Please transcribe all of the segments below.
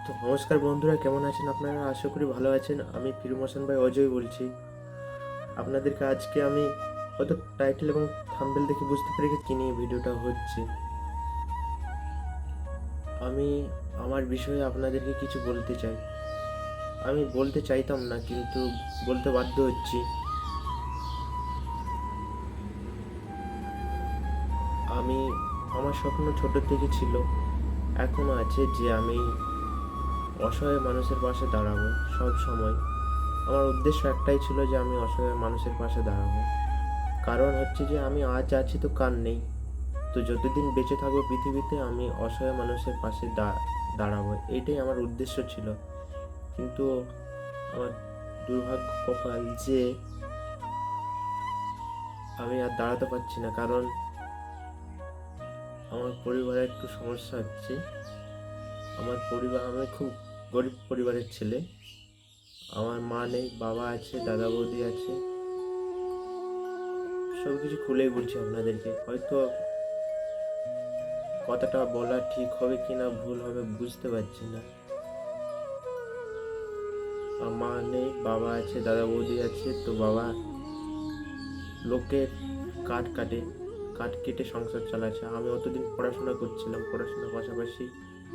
তো নমস্কার বন্ধুরা, কেমন আছেন আপনারা? আশা করি ভালো আছেন। আমি প্রিয়মোশন ভাই অজয় বলছি। আপনাদেরকে আজকে আমি হয়তো টাইটেল এবং থাম্বনেল দেখে বুঝতে পেরে গেছি কি নিয়ে ভিডিওটা হচ্ছে। আমি আমার বিষয়ে আপনাদেরকে কিছু বলতে চাই। আমি বলতে চাইতাম না, কিন্তু বলতে বাধ্য হচ্ছি। আমি আমার স্বপ্ন ছোট থেকে ছিল, এখনও আছে, যে আমি অসহায় মানুষের পাশে দাঁড়াবো সব সময়। আমার উদ্দেশ্য একটাই ছিল যে আমি অসহায় মানুষের পাশে দাঁড়াবো। কারণ হচ্ছে যে আমি আজ আছি তো কাল নেই। তো যতদিন বেঁচে থাকবো পৃথিবীতে আমি অসহায় মানুষের পাশে দাঁড়াবো, এইটাই আমার উদ্দেশ্য ছিল। কিন্তু আমার দুর্ভাগ্য কপাল যে আমি আর দাঁড়াতে পারছি না, কারণ আমার পরিবারে একটু সমস্যা হচ্ছে। আমি খুব গরিব পরিবারের ছেলে। আমার মা নেই, বাবা আছে, দাদা বৌদি আছে। সব কিছু খুলেই বলছি আপনাদেরকে। হয়তো কথাটা বলা ঠিক হবে কি না ভুল হবে বুঝতে পারছি না। মা নেই, বাবা আছে, দাদা বৌদি আছে। তো বাবা লোকের কাঠ কেটে সংসার চালাচ্ছে। আমি অতদিন পড়াশোনা করছিলাম, পড়াশোনার পাশাপাশি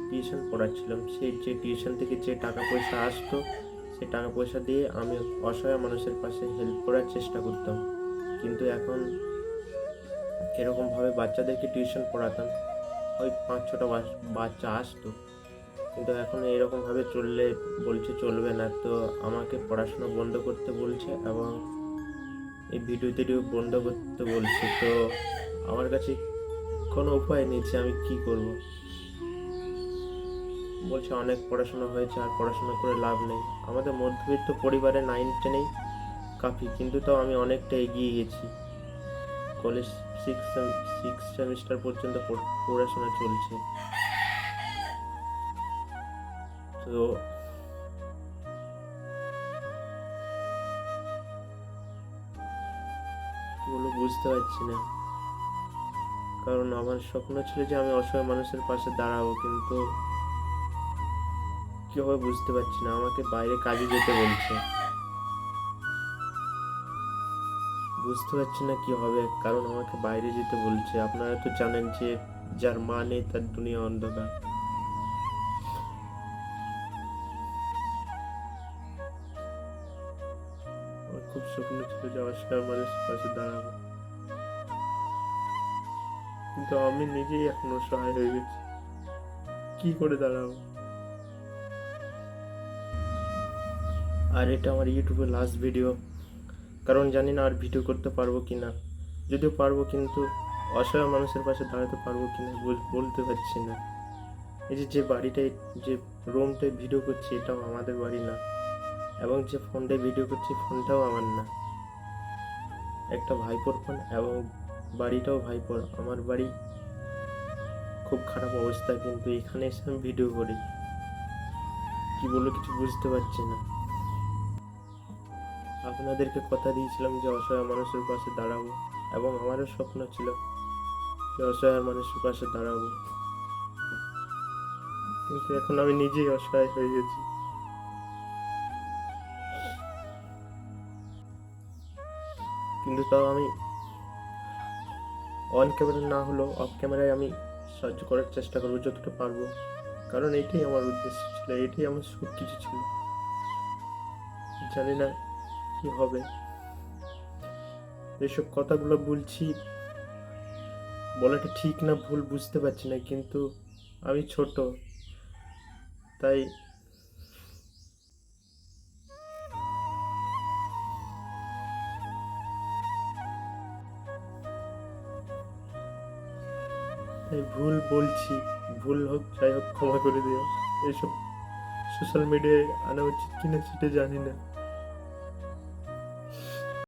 টিউশন পড়াচ্ছিলাম। সেই যে টিউশন থেকে যে টাকা পয়সা আসতো, সেই টাকা পয়সা দিয়ে আমি অসহায় মানুষের পাশে হেল্প করার চেষ্টা করতাম। কিন্তু এখন এরকমভাবে বাচ্চাদেরকে টিউশন পড়াতাম, ওই 5-6টা বাচ্চা আসতো। কিন্তু এখন এরকমভাবে চললে বলছে চলবে না, তো আমাকে পড়াশোনা বন্ধ করতে বলছে এবং এই ভিডিও বন্ধ করতে বলছে। তো আমার কাছে কোনো উপায় নেই যে আমি কি করব। বলছে অনেক পড়াশোনা হয়েছে, আর পড়াশোনা করে লাভ নেই। আমাদের মধ্যবিত্ত পরিবারে 9-10 কাফি, কিন্তু তাও আমি অনেকটা এগিয়ে গেছি। কলেজ সিক্স সেমিস্টার পর্যন্ত পড়াশোনা চলছে। তো কি বলবো বুঝতে পারছি না। কারণ আমার স্বপ্ন ছিল যে আমি অসহায় মানুষের পাশে দাঁড়াবো, কিন্তু কি হবে বুঝতে পারছি না। আমাকে বাইরে কাজে যেতে বলছে, বুঝতে পারছি না কি হবে, কারণ আমাকে বাইরে যেতে বলছে। আপনারা তো জানেন যে যার মা নেই তার দুনিয়া অন্ধকার। আমার খুব স্বপ্ন ছিল যে অসহায় মানুষের পাশে দাঁড়াবো, কিন্তু আমি নিজেই এখন অসহায় হয়ে গেছি। কি করে দাঁড়াবো? আর এটা আমার ইউটিউবে লাস্ট ভিডিও, কারণ জানি না আর ভিডিও করতে পারবো কি না। যদিও পারবো, কিন্তু অসহায় মানুষের পাশে দাঁড়াতে পারবো কি না বলতে পারছি না। এই যে বাড়িটায়, যে রুমটায় ভিডিও করছি, এটাও আমাদের বাড়ি না। এবং যে ফোনটায় ভিডিও করছি, ফোনটাও আমার না, একটা ভাইপোর ফোন। এবং বাড়িটাও ভাইপোর। আমার বাড়ি খুব খারাপ অবস্থা, কিন্তু এখানে এসে আমি ভিডিও করি। কি বলবো কিছু বুঝতে পারছি না। আপনাদেরকে কথা দিয়েছিলাম যে অসহায় মানুষের পাশে দাঁড়াবো, এবং আমারও স্বপ্ন ছিল যে অসহায় মানুষের পাশে দাঁড়াবো, কিন্তু এখন আমি নিজেই অসহায় হয়ে গেছি। কিন্তু তাও আমি অন ক্যামেরা না হলেও অফ ক্যামেরায় আমি সাহায্য করার চেষ্টা করবো যতটা পারবো। কারণ এটাই আমার উদ্দেশ্য ছিল, এটাই আমার সব কিছু ছিল। জানি না কি হবে। এসব কথাগুলো বলছি, বলাটা ঠিক না ভুল বুঝতে পারছি না, কিন্তু আমি ছোট, তাই তাই ভুল বলছি। ভুল হোক যাই হোক ক্ষমা করে দিও। এসব সোশ্যাল মিডিয়ায় আনা উচিত কিনা সেটা জানি না।